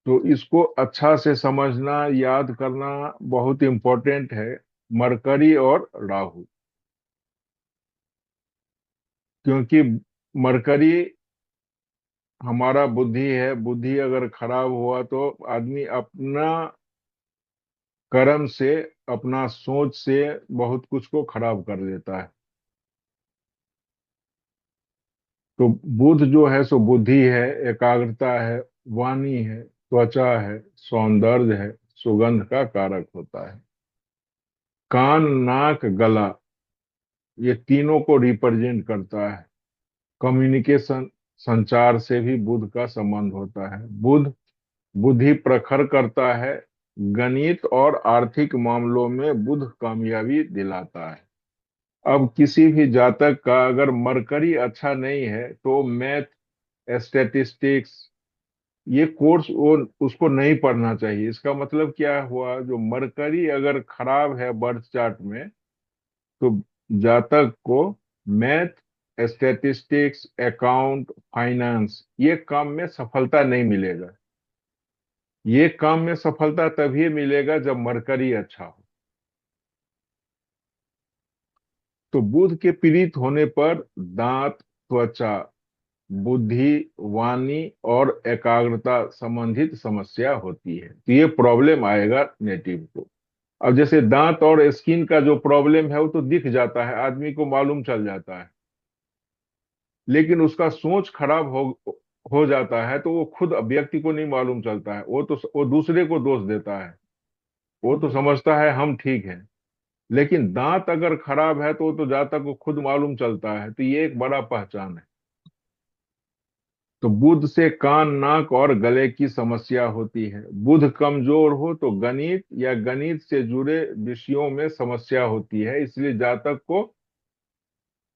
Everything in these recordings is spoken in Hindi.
तो इसको अच्छा से समझना, याद करना बहुत इम्पोर्टेंट है। मरकरी और राहु, क्योंकि मरकरी हमारा बुद्धि है। बुद्धि अगर खराब हुआ तो आदमी अपना कर्म से, अपना सोच से बहुत कुछ को खराब कर देता है। तो बुध जो है सो बुद्धि है, एकाग्रता है, वाणी है, त्वचा है, सौंदर्य है, सुगंध का कारक होता है। कान, नाक, गला, ये तीनों को रिप्रेजेंट करता है। कम्युनिकेशन, संचार से भी बुध का संबंध होता है। बुध बुद्धि प्रखर करता है। गणित और आर्थिक मामलों में बुध कामयाबी दिलाता है। अब किसी भी जातक का अगर मरकरी अच्छा नहीं है तो मैथ, स्टैटिस्टिक्स, ये कोर्स वो उसको नहीं पढ़ना चाहिए। इसका मतलब क्या हुआ, जो मरकरी अगर खराब है बर्थ चार्ट में, तो जातक को मैथ, स्टैटिस्टिक्स, अकाउंट, फाइनेंस, ये काम में सफलता नहीं मिलेगा। ये काम में सफलता तभी मिलेगा जब मरकरी अच्छा हो। तो बुध के पीड़ित होने पर दांत, त्वचा, बुद्धि, वाणी और एकाग्रता संबंधित समस्या होती है। तो ये प्रॉब्लम आएगा नेटिव को। अब जैसे दांत और स्किन का जो प्रॉब्लम है वो तो दिख जाता है, आदमी को मालूम चल जाता है। लेकिन उसका सोच खराब हो जाता है तो वो खुद व्यक्ति को नहीं मालूम चलता है, वो दूसरे को दोष देता है। वो तो समझता है हम ठीक हैं। लेकिन दांत अगर खराब है तो वो तो जातक को खुद मालूम चलता है। तो ये एक बड़ा पहचान है। तो बुध से कान, नाक और गले की समस्या होती है। बुध कमजोर हो तो गणित या गणित से जुड़े विषयों में समस्या होती है। इसलिए जातक को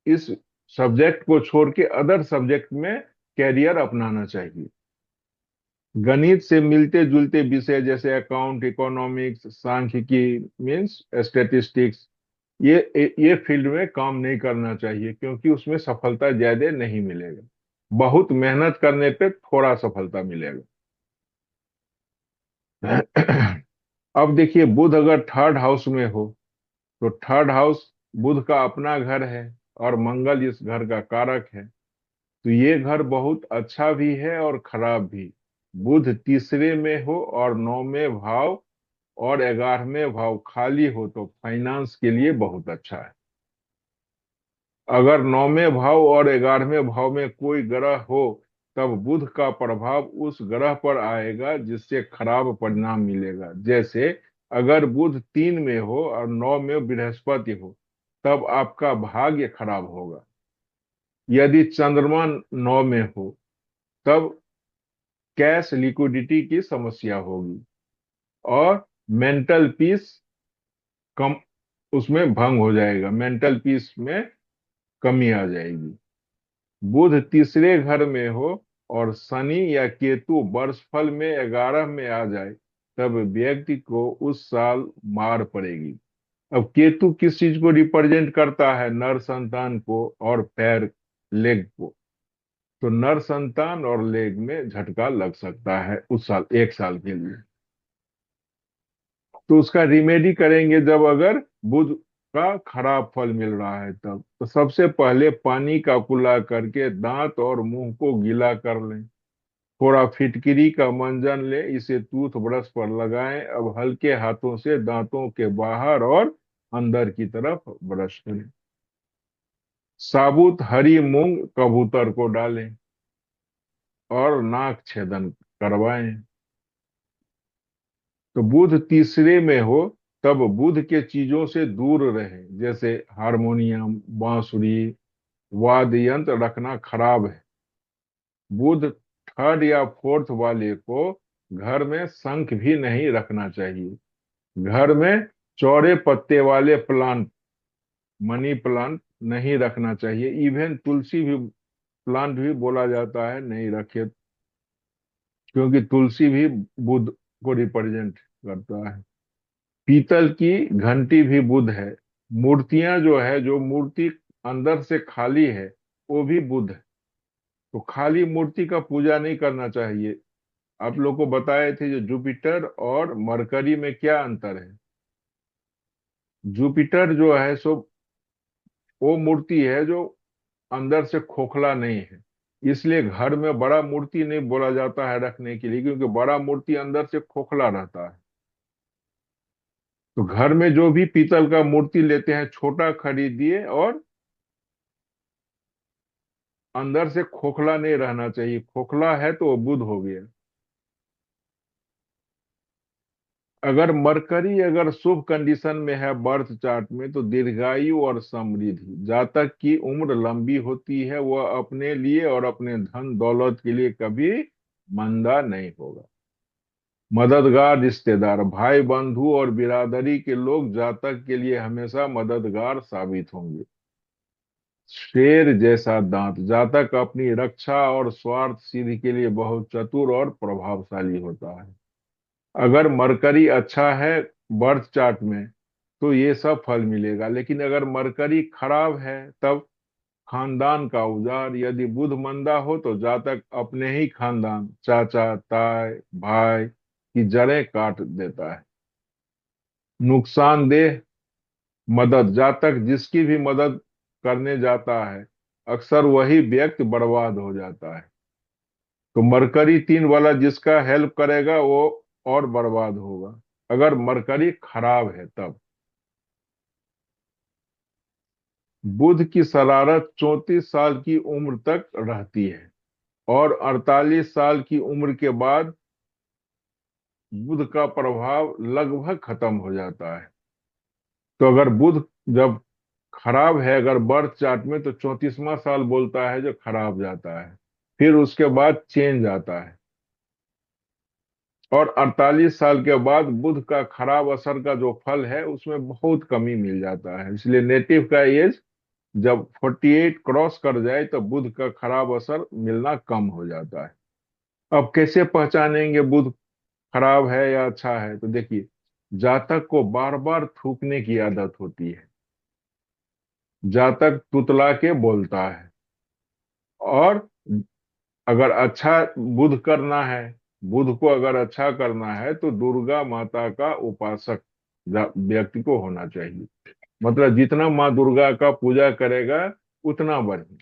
इस सब्जेक्ट को छोड़ के अदर सब्जेक्ट में कैरियर अपनाना चाहिए। गणित से मिलते जुलते विषय जैसे अकाउंट, इकोनॉमिक्स, सांख्यिकी, मीन्स स्टेटिस्टिक्स, ये फील्ड में काम नहीं करना चाहिए, क्योंकि उसमें सफलता ज्यादा नहीं मिलेगा। बहुत मेहनत करने पे थोड़ा सफलता मिलेगा। अब देखिए, बुध अगर थर्ड हाउस में हो तो थर्ड हाउस बुध का अपना घर है और मंगल इस घर का कारक है। तो ये घर बहुत अच्छा भी है और खराब भी। बुध तीसरे में हो और 9वें भाव और 11वें भाव खाली हो तो फाइनेंस के लिए बहुत अच्छा है। अगर 9वें भाव और 11वें भाव में कोई ग्रह हो तब बुध का प्रभाव उस ग्रह पर आएगा, जिससे खराब परिणाम मिलेगा। जैसे अगर बुध 3 में हो और 9 में बृहस्पति हो तब आपका भाग्य खराब होगा। यदि चंद्रमा 9 में हो तब कैश लिक्विडिटी की समस्या होगी और मेंटल पीस कम, उसमें भंग हो जाएगा, मेंटल पीस में कमी आ जाएगी। बुध तीसरे घर में हो और शनि या केतु वर्षफल में 11 में आ जाए तब व्यक्ति को उस साल मार पड़ेगी। अब केतु किस चीज को रिप्रेजेंट करता है? नर संतान को और पैर, लेग को। तो नर संतान और लेग में झटका लग सकता है उस साल, एक साल के लिए। तो उसका रिमेडी करेंगे जब अगर बुध का खराब फल मिल रहा है तब। तो सबसे पहले पानी का कुल्ला करके दांत और मुंह को गीला कर लें। थोड़ा फिटकिरी का मंजन लें, इसे टूथ ब्रश पर लगाएं। अब हल्के हाथों से दांतों के बाहर और अंदर की तरफ ब्रश करें। साबुत हरी मूंग कबूतर को डालें और नाक छेदन करवाएं। तो बुध तीसरे में हो तब बुध के चीजों से दूर रहे, जैसे हारमोनियम, बांसुरी, वाद्य यंत्र रखना खराब है। बुध थर्ड या फोर्थ वाले को घर में शंख भी नहीं रखना चाहिए। घर में चौड़े पत्ते वाले प्लांट, मनी प्लांट नहीं रखना चाहिए। इवन तुलसी भी, प्लांट भी बोला जाता है नहीं रखे, क्योंकि तुलसी भी बुध को रिप्रेजेंट करता है। पीतल की घंटी भी बुध है। मूर्तियां जो है, जो मूर्ति अंदर से खाली है वो भी बुध है। तो खाली मूर्ति का पूजा नहीं करना चाहिए। आप लोग को बताए थे जो जुपिटर और मरकरी में क्या अंतर है। जुपिटर जो है सो वो मूर्ति है जो अंदर से खोखला नहीं है। इसलिए घर में बड़ा मूर्ति नहीं बोला जाता है रखने के लिए, क्योंकि बड़ा मूर्ति अंदर से खोखला रहता है। तो घर में जो भी पीतल का मूर्ति लेते हैं छोटा खरीदिए, और अंदर से खोखला नहीं रहना चाहिए। खोखला है तो वो बुध हो गया। अगर मरकरी अगर शुभ कंडीशन में है बर्थ चार्ट में, तो दीर्घायु और समृद्धि, जातक की उम्र लंबी होती है, वह अपने लिए और अपने धन दौलत के लिए कभी मंदा नहीं होगा। मददगार रिश्तेदार, भाई बंधु और बिरादरी के लोग जातक के लिए हमेशा मददगार साबित होंगे। शेर जैसा दांत, जातक अपनी रक्षा और स्वार्थ सिद्धि के लिए बहुत चतुर और प्रभावशाली होता है। अगर मरकरी अच्छा है बर्थ चार्ट में, तो ये सब फल मिलेगा। लेकिन अगर मरकरी खराब है, तब खानदान का उजाड़। यदि बुध मंदा हो तो जातक अपने ही खानदान, चाचा ताए भाई की जड़ें काट देता है। नुकसानदेह मदद, जातक जिसकी भी मदद करने जाता है, अक्सर वही व्यक्ति बर्बाद हो जाता है। तो मरकरी 3 वाला जिसका हेल्प करेगा वो और बर्बाद होगा, अगर मरकरी खराब है तब। बुध की शरारत 34 साल की उम्र तक रहती है, और 48 साल की उम्र के बाद बुध का प्रभाव लगभग खत्म हो जाता है। तो अगर बुध जब खराब है अगर बर्थ चार्ट में, तो 34वां साल बोलता है जो खराब जाता है। फिर उसके बाद चेंज आता है, और 48 साल के बाद बुध का खराब असर का जो फल है उसमें बहुत कमी मिल जाता है। इसलिए नेटिव का एज जब 48 क्रॉस कर जाए तो बुध का खराब असर मिलना कम हो जाता है। अब कैसे पहचानेंगे बुध खराब है या अच्छा है? तो देखिए, जातक को बार बार थूकने की आदत होती है, जातक तुतला के बोलता है, और अगर अच्छा बुध करना है, बुध को अगर अच्छा करना है तो दुर्गा माता का उपासक व्यक्ति को होना चाहिए। मतलब जितना माँ दुर्गा का पूजा करेगा उतना बढ़िया।